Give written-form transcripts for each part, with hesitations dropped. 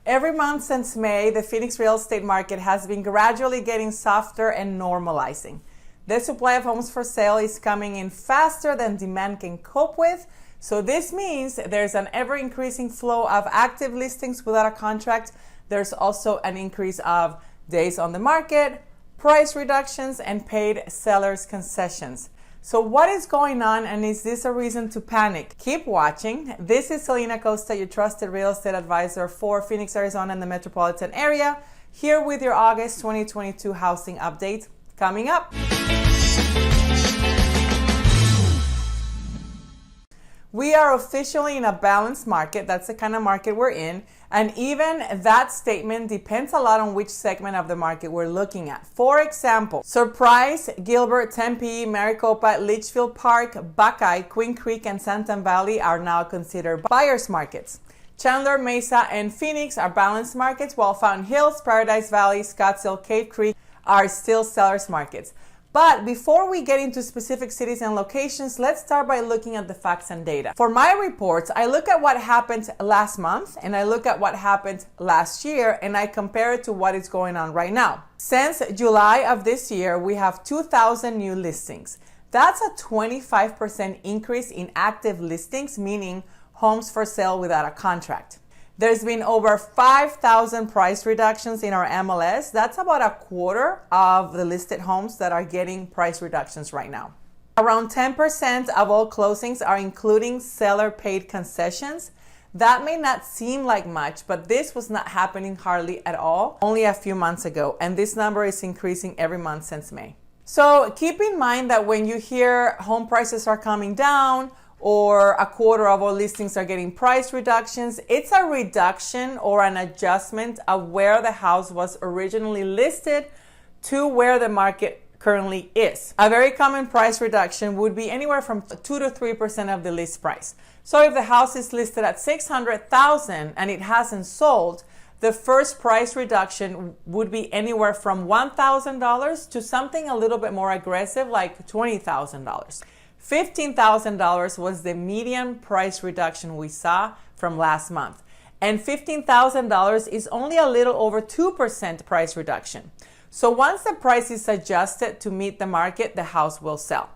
Every month since May, the Phoenix real estate market has been gradually getting softer and normalizing. The supply of homes for sale is coming in faster than demand can cope with. So this means there's an ever-increasing flow of active listings without a contract. There's also an increase of days on the market, price reductions, and paid sellers' concessions. So what is going on, and is this a reason to panic? Keep watching. This is Celina Acosta, your trusted real estate advisor for Phoenix, Arizona and the metropolitan area, here with your August 2022 housing update coming up. We are officially in a balanced market. That's the kind of market we're in. And even that statement depends a lot on which segment of the market we're looking at. For example, Surprise, Gilbert, Tempe, Maricopa, Litchfield Park, Buckeye, Queen Creek, and Santan Valley are now considered buyers markets. Chandler, Mesa, and Phoenix are balanced markets, while Fountain Hills, Paradise Valley, Scottsdale, Cave Creek are still sellers markets. But before we get into specific cities and locations, let's start by looking at the facts and data. For my reports, I look at what happened last month and I look at what happened last year and I compare it to what is going on right now. Since July of this year, we have 2,000 new listings. That's a 25% increase in active listings, meaning homes for sale without a contract. There's been over 5,000 price reductions in our MLS. That's about a quarter of the listed homes that are getting price reductions right now. Around 10% of all closings are including seller paid concessions. That may not seem like much, but this was not happening hardly at all only a few months ago, and this number is increasing every month since May. So keep in mind that when you hear home prices are coming down, or a quarter of all listings are getting price reductions, it's a reduction or an adjustment of where the house was originally listed to where the market currently is. A very common price reduction would be anywhere from 2 to 3% of the list price. So if the house is listed at $600,000 and it hasn't sold, the first price reduction would be anywhere from $1,000 to something a little bit more aggressive like $20,000. $15,000 was the median price reduction we saw from last month. And $15,000 is only a little over 2% price reduction. So once the price is adjusted to meet the market, the house will sell.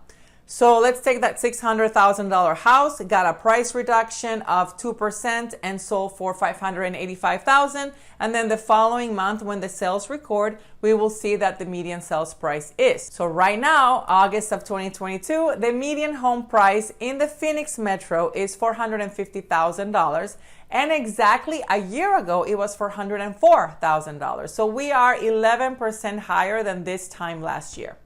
So let's take that $600,000 house, got a price reduction of 2% and sold for $585,000. And then the following month when the sales record, we will see that the median sales price is. So right now, August of 2022, the median home price in the Phoenix Metro is $450,000. And exactly a year ago, it was $404,000. So we are 11% higher than this time last year.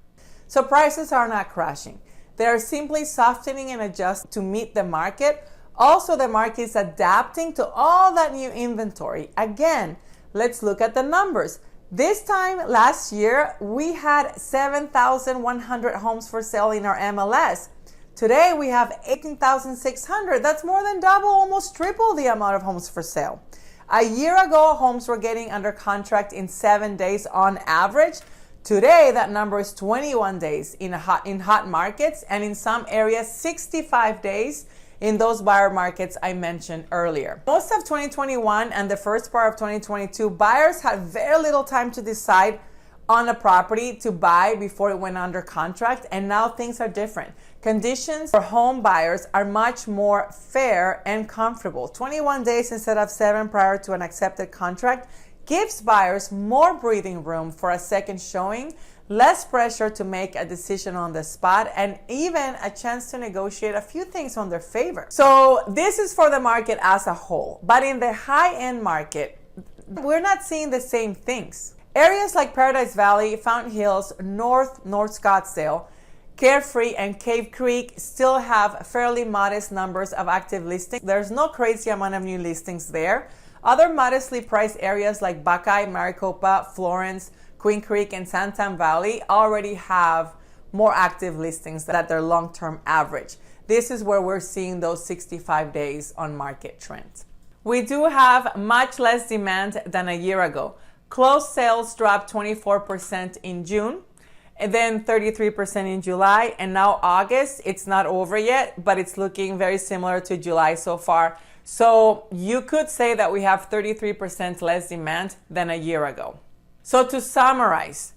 So prices are not crashing. They're simply softening and adjusting to meet the market. Also, the market is adapting to all that new inventory. Again, let's look at the numbers. This time last year, we had 7,100 homes for sale in our MLS. Today, we have 18,600. That's more than double, almost triple the amount of homes for sale. A year ago, homes were getting under contract in 7 days on average. Today, that number is 21 days in hot markets, and in some areas, 65 days in those buyer markets I mentioned earlier. Most of 2021 and the first part of 2022, buyers had very little time to decide on a property to buy before it went under contract, and now things are different. Conditions for home buyers are much more fair and comfortable. 21 days instead of 7 prior to an accepted contract gives buyers more breathing room for a second showing, less pressure to make a decision on the spot, and even a chance to negotiate a few things on their favor. So this is for the market as a whole. But in the high-end market, we're not seeing the same things. Areas like Paradise Valley, Fountain Hills, North Scottsdale, Carefree, and Cave Creek still have fairly modest numbers of active listings. There's no crazy amount of new listings there. Other modestly priced areas like Buckeye, Maricopa, Florence, Queen Creek, and Santan Valley already have more active listings than their long-term average. This is where we're seeing those 65 days on market trends. We do have much less demand than a year ago. Closed sales dropped 24% in June, and then 33% in July, and now August. It's not over yet, but it's looking very similar to July so far. So you could say that we have 33% less demand than a year ago. So to summarize,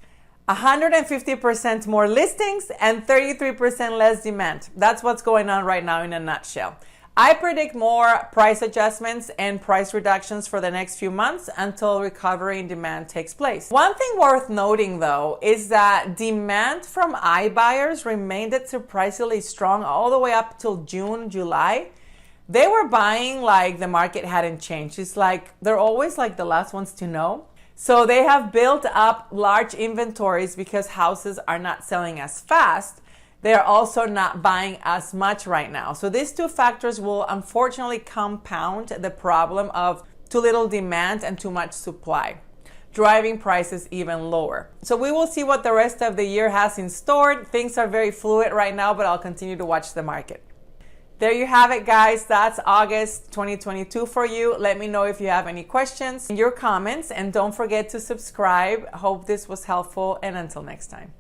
150% more listings and 33% less demand. That's what's going on right now in a nutshell. I predict more price adjustments and price reductions for the next few months until recovery in demand takes place. One thing worth noting though is that demand from iBuyers remained surprisingly strong all the way up till June, July. They were buying like the market hadn't changed. It's like they're always like the last ones to know. So they have built up large inventories because houses are not selling as fast. They're also not buying as much right now. So these two factors will unfortunately compound the problem of too little demand and too much supply, driving prices even lower. So we will see what the rest of the year has in store. Things are very fluid right now, but I'll continue to watch the market. There you have it, guys. That's August 2022 for you. Let me know if you have any questions in your comments, and don't forget to subscribe. Hope this was helpful, and until next time.